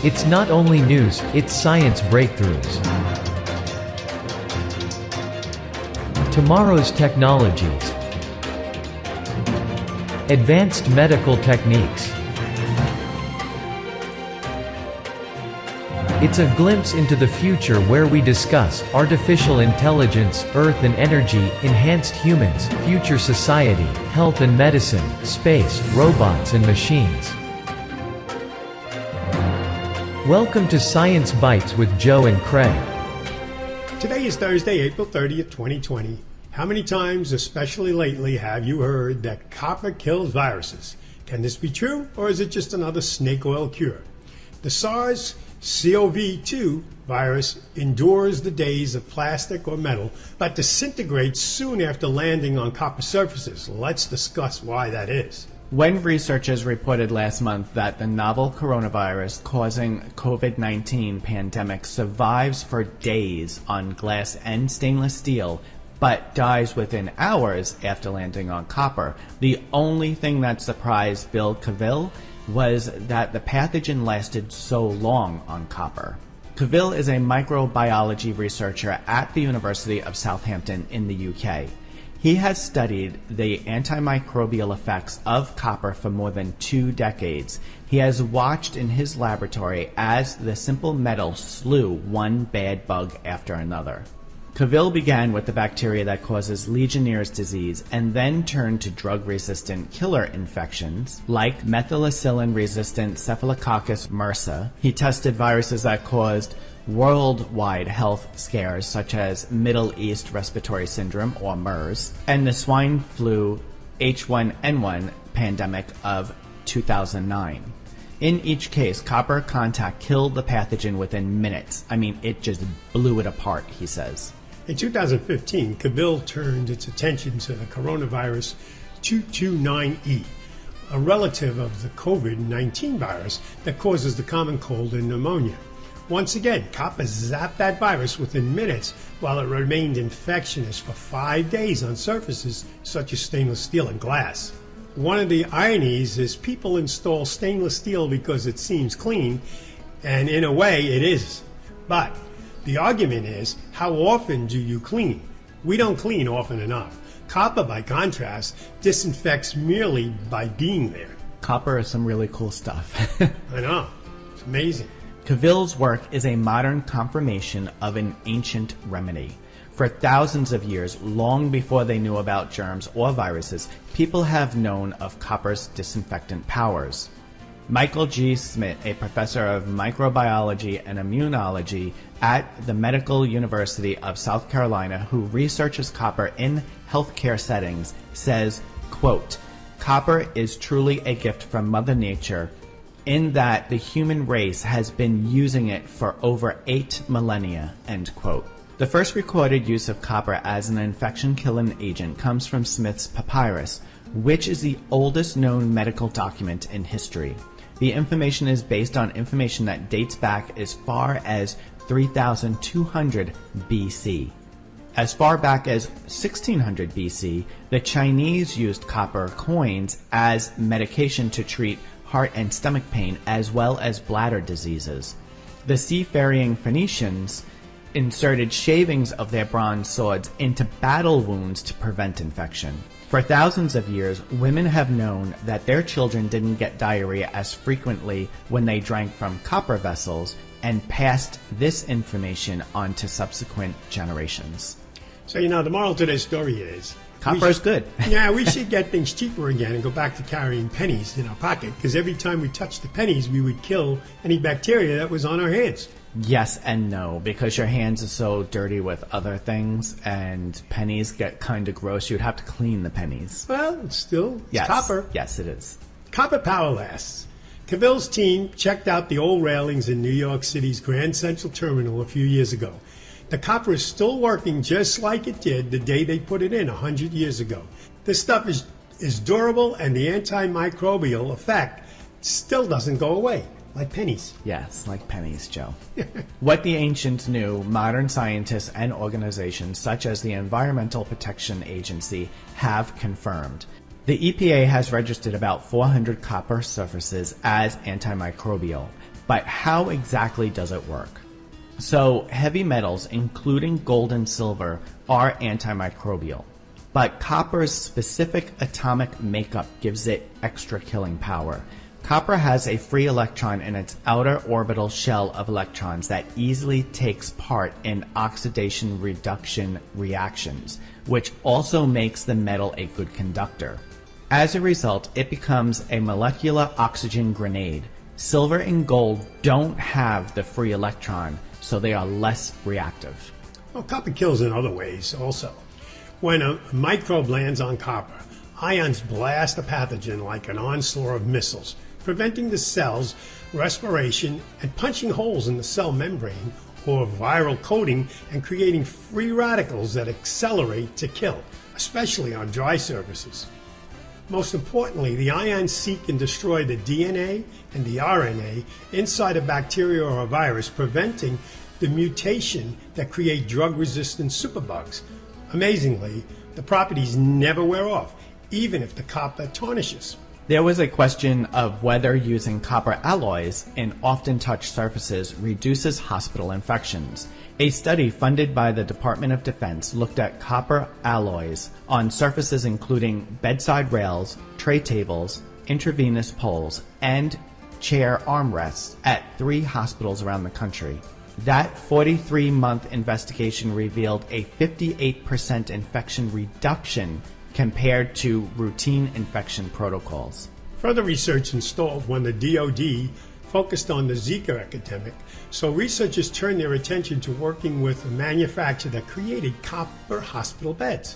It's not only news, it's science breakthroughs. Tomorrow's technologies. Advanced medical techniques. It's a glimpse into the future where we discuss artificial intelligence, earth and energy, enhanced humans, future society, health and medicine, space, robots and machines. Welcome to Science Bytes with Joe and Craig. Today is Thursday, April 30th, 2020. How many times, especially lately, have you heard that copper kills viruses? Can this be true, or is it just another snake oil cure? The SARS-CoV-2 virus endures the days of plastic or metal, but disintegrates soon after landing on copper surfaces. Let's discuss why that is. When researchers reported last month that the novel coronavirus causing COVID-19 pandemic survives for days on glass and stainless steel, but dies within hours after landing on copper, the only thing that surprised Bill Cavill was that the pathogen lasted so long on copper. Cavill is a microbiology researcher at the University of Southampton in the UK. He has studied the antimicrobial effects of copper for more than 2 decades. He has watched in his laboratory as the simple metal slew one bad bug after another. Cavill began with the bacteria that causes Legionnaire's disease and then turned to drug-resistant killer infections like methicillin-resistant Staphylococcus MRSA. He tested viruses that caused worldwide health scares such as Middle East Respiratory Syndrome or MERS and the swine flu H1N1 pandemic of 2009. In each case, copper contact killed the pathogen within minutes. I mean, it just blew it apart, he says. In 2015, Cavill turned its attention to the coronavirus 229E, a relative of the COVID-19 virus that causes the common cold and pneumonia. Once again, copper zapped that virus within minutes while it remained infectious for 5 days on surfaces such as stainless steel and glass. One of the ironies is people install stainless steel because it seems clean, and in a way it is. But the argument is, how often do you clean? We don't clean often enough. Copper, by contrast, disinfects merely by being there. Copper is some really cool stuff. I know. It's amazing. Cavill's work is a modern confirmation of an ancient remedy. For thousands of years, long before they knew about germs or viruses, people have known of copper's disinfectant powers. Michael G. Smith, a professor of microbiology and immunology at the Medical University of South Carolina who researches copper in healthcare settings, says, quote, "Copper is truly a gift from Mother Nature in that the human race has been using it for over 8 millennia, end quote. The first recorded use of copper as an infection-killing agent comes from Smith's papyrus, which is the oldest known medical document in history. The information is based on information that dates back as far as 3200 BC. As far back as 1600 BC, the Chinese used copper coins as medication to treat heart and stomach pain as well as bladder diseases. The seafaring Phoenicians inserted shavings of their bronze swords into battle wounds to prevent infection. For thousands of years, women have known that their children didn't get diarrhea as frequently when they drank from copper vessels and passed this information on to subsequent generations. So, the moral to this story is, copper is good. Yeah, we should get things cheaper again and go back to carrying pennies in our pocket, because every time we touched the pennies, we would kill any bacteria that was on our hands. Yes and no, because your hands are so dirty with other things, and pennies get kind of gross. You'd have to clean the pennies. Well, it's still Yes. copper. Yes, it is. Copper power lasts. Cavill's team checked out the old railings in New York City's Grand Central Terminal a few years ago. The copper is still working just like it did the day they put it in 100 years ago. This stuff is durable, and the antimicrobial effect still doesn't go away. Like pennies. Yes, like pennies, Joe. What the ancients knew, modern scientists and organizations such as the Environmental Protection Agency have confirmed. The EPA has registered about 400 copper surfaces as antimicrobial. But how exactly does it work? So heavy metals, including gold and silver, are antimicrobial. But copper's specific atomic makeup gives it extra killing power. Copper has a free electron in its outer orbital shell of electrons that easily takes part in oxidation reduction reactions, which also makes the metal a good conductor. As a result, it becomes a molecular oxygen grenade. Silver and gold don't have the free electron, so they are less reactive. Well, copper kills in other ways also. When a microbe lands on copper, ions blast a pathogen like an onslaught of missiles, preventing the cell's respiration and punching holes in the cell membrane or viral coating and creating free radicals that accelerate to kill, especially on dry surfaces. Most importantly, the ions seek and destroy the DNA and the RNA inside a bacteria or a virus, preventing the mutation that create drug-resistant superbugs. Amazingly, the properties never wear off, even if the copper tarnishes. There was a question of whether using copper alloys in often touched surfaces reduces hospital infections. A study funded by the Department of Defense looked at copper alloys on surfaces including bedside rails, tray tables, intravenous poles, and chair armrests at 3 hospitals around the country. That 43-month investigation revealed a 58% infection reduction compared to routine infection protocols. Further research installed when the DoD focused on the Zika epidemic, so researchers turned their attention to working with a manufacturer that created copper hospital beds.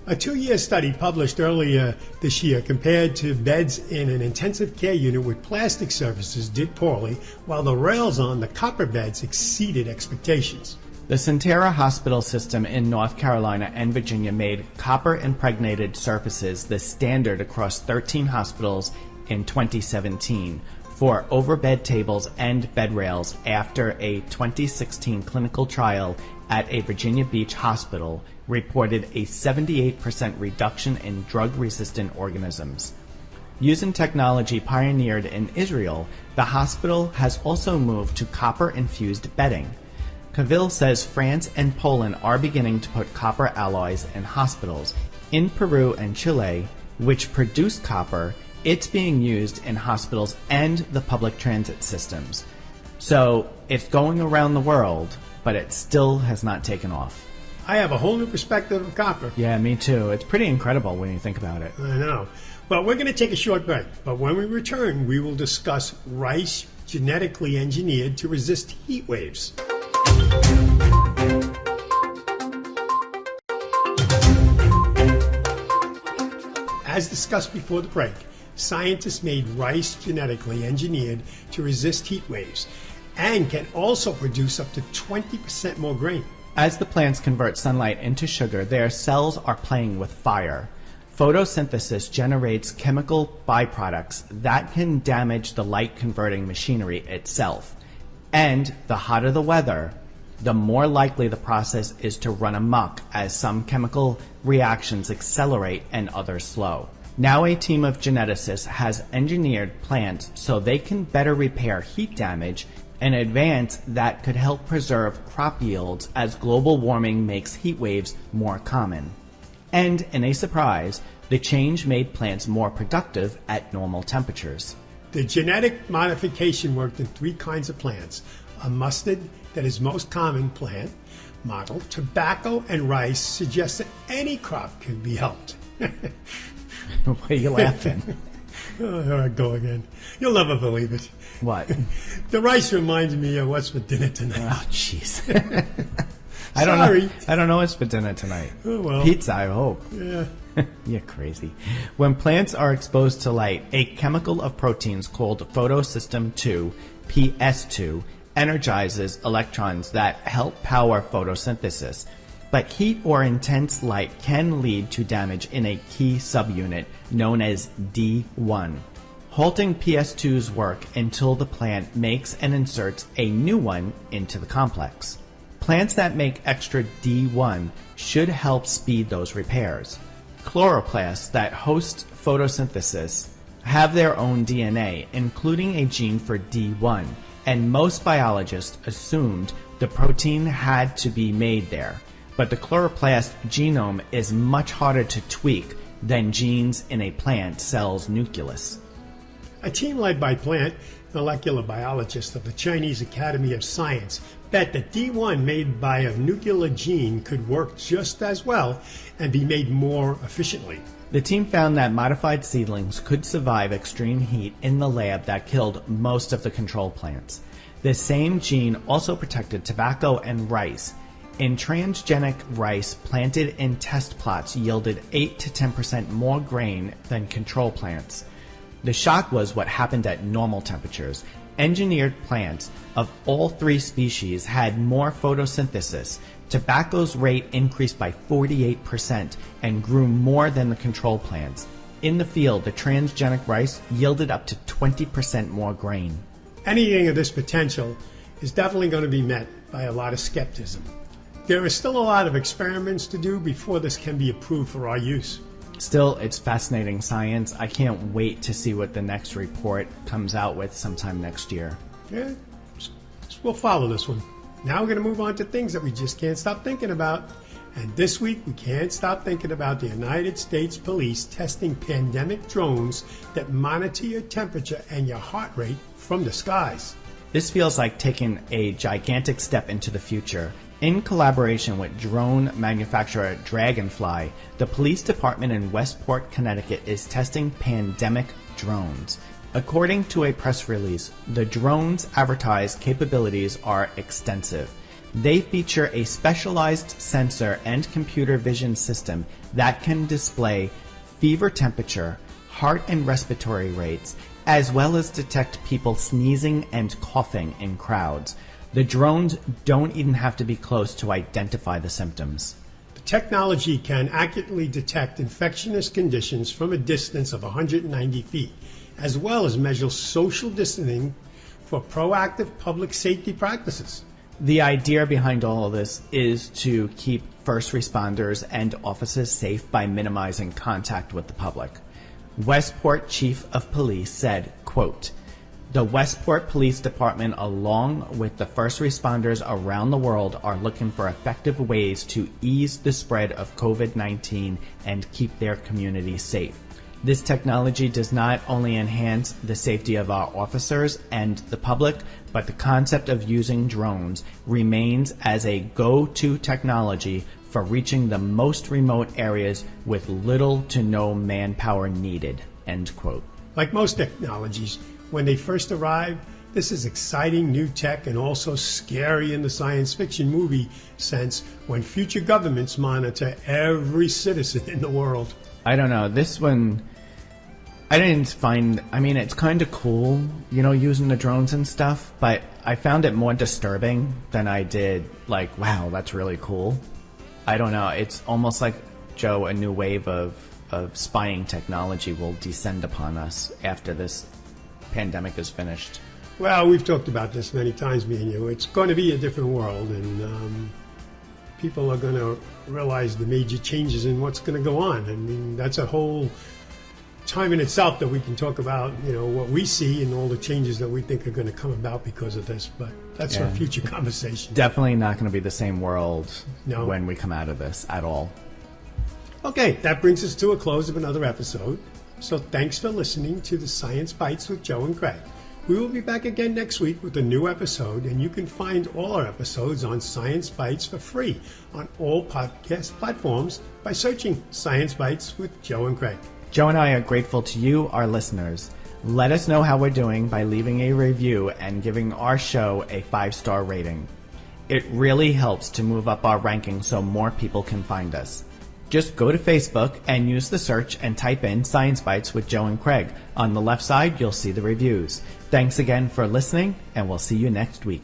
A 2-year study published earlier this year compared to beds in an intensive care unit with plastic surfaces did poorly, while the rails on the copper beds exceeded expectations. The Sentara Hospital System in North Carolina and Virginia made copper-impregnated surfaces the standard across 13 hospitals in 2017 for overbed tables and bed rails after a 2016 clinical trial at a Virginia Beach hospital reported a 78% reduction in drug-resistant organisms. Using technology pioneered in Israel, the hospital has also moved to copper-infused bedding. Cavill says France and Poland are beginning to put copper alloys in hospitals. In Peru and Chile, which produce copper, it's being used in hospitals and the public transit systems. So it's going around the world, but it still has not taken off. I have a whole new perspective of copper. Yeah, me too. It's pretty incredible when you think about it. I know. Well, we're going to take a short break, but when we return, we will discuss rice genetically engineered to resist heat waves. As discussed before the break, scientists made rice genetically engineered to resist heat waves and can also produce up to 20% more grain. As the plants convert sunlight into sugar, their cells are playing with fire. Photosynthesis generates chemical byproducts that can damage the light-converting machinery itself. And the hotter the weather, the more likely the process is to run amok as some chemical reactions accelerate and others slow. Now a team of geneticists has engineered plants so they can better repair heat damage, an advance that could help preserve crop yields as global warming makes heat waves more common. And in a surprise, the change made plants more productive at normal temperatures. The genetic modification worked in 3 kinds of plants: a mustard that is most common plant model, tobacco, and rice suggests that any crop can be helped. Why are you laughing? Oh, go again. You'll never believe it. What? The rice reminds me of what's for dinner tonight. Oh, jeez. Sorry. I don't know what's for dinner tonight. Oh, well. Pizza, I hope. Yeah. You're crazy. When plants are exposed to light, a chemical of proteins called photosystem 2, PS2, energizes electrons that help power photosynthesis. But heat or intense light can lead to damage in a key subunit known as D1, halting PS2's work until the plant makes and inserts a new one into the complex. Plants that make extra D1 should help speed those repairs. Chloroplasts that host photosynthesis have their own DNA, including a gene for D1, and most biologists assumed the protein had to be made there. But the chloroplast genome is much harder to tweak than genes in a plant cell's nucleus. A team led by plant molecular biologists of the Chinese Academy of Science bet that D1 made by a nuclear gene could work just as well and be made more efficiently. The team found that modified seedlings could survive extreme heat in the lab that killed most of the control plants. This same gene also protected tobacco and rice. In transgenic rice planted in test plots yielded 8 to 10% more grain than control plants. The shock was what happened at normal temperatures. Engineered plants of all three species had more photosynthesis. Tobacco's rate increased by 48% and grew more than the control plants. In the field, the transgenic rice yielded up to 20% more grain. Anything of this potential is definitely going to be met by a lot of skepticism. There is still a lot of experiments to do before this can be approved for our use. Still, it's fascinating science. I can't wait to see what the next report comes out with sometime next year. Yeah, we'll follow this one. Now we're going to move on to things that we just can't stop thinking about. And this week, we can't stop thinking about the United States Police testing pandemic drones that monitor your temperature and your heart rate from the skies. This feels like taking a gigantic step into the future. In collaboration with drone manufacturer Dragonfly, the police department in Westport, Connecticut is testing pandemic drones. According to a press release, the drones' advertised capabilities are extensive. They feature a specialized sensor and computer vision system that can display fever temperature, heart and respiratory rates, as well as detect people sneezing and coughing in crowds. The drones don't even have to be close to identify the symptoms. The technology can accurately detect infectious conditions from a distance of 190 feet, as well as measure social distancing for proactive public safety practices. The idea behind all of this is to keep first responders and officers safe by minimizing contact with the public. Westport Chief of Police said, quote, "The Westport Police Department, along with the first responders around the world, are looking for effective ways to ease the spread of COVID-19 and keep their community safe. This technology does not only enhance the safety of our officers and the public, but the concept of using drones remains as a go-to technology for reaching the most remote areas with little to no manpower needed." End quote. Like most technologies, when they first arrive, this is exciting new tech and also scary in the science fiction movie sense when future governments monitor every citizen in the world. I don't know. This one, I didn't find, I mean, it's kind of cool, you know, using the drones and stuff, but I found it more disturbing than I did, like, wow, that's really cool. I don't know. It's almost like, Joe, a new wave of spying technology will descend upon us after this pandemic is finished. Well, we've talked about this many times, me and you. It's going to be a different world, and people are going to realize the major changes in what's going to go on. I mean, that's a whole time in itself that we can talk about, you know, what we see and all the changes that we think are going to come about because of this. But that's our future conversation. Definitely not going to be the same world No. when we come out of this at all. Okay, that brings us to a close of another episode. So thanks for listening to the Science Bytes with Joe and Craig. We will be back again next week with a new episode, and you can find all our episodes on Science Bytes for free on all podcast platforms by searching Science Bytes with Joe and Craig. Joe and I are grateful to you, our listeners. Let us know how we're doing by leaving a review and giving our show a 5-star rating. It really helps to move up our ranking so more people can find us. Just go to Facebook and use the search and type in Science Bytes with Joe and Craig. On the left side, you'll see the reviews. Thanks again for listening, and we'll see you next week.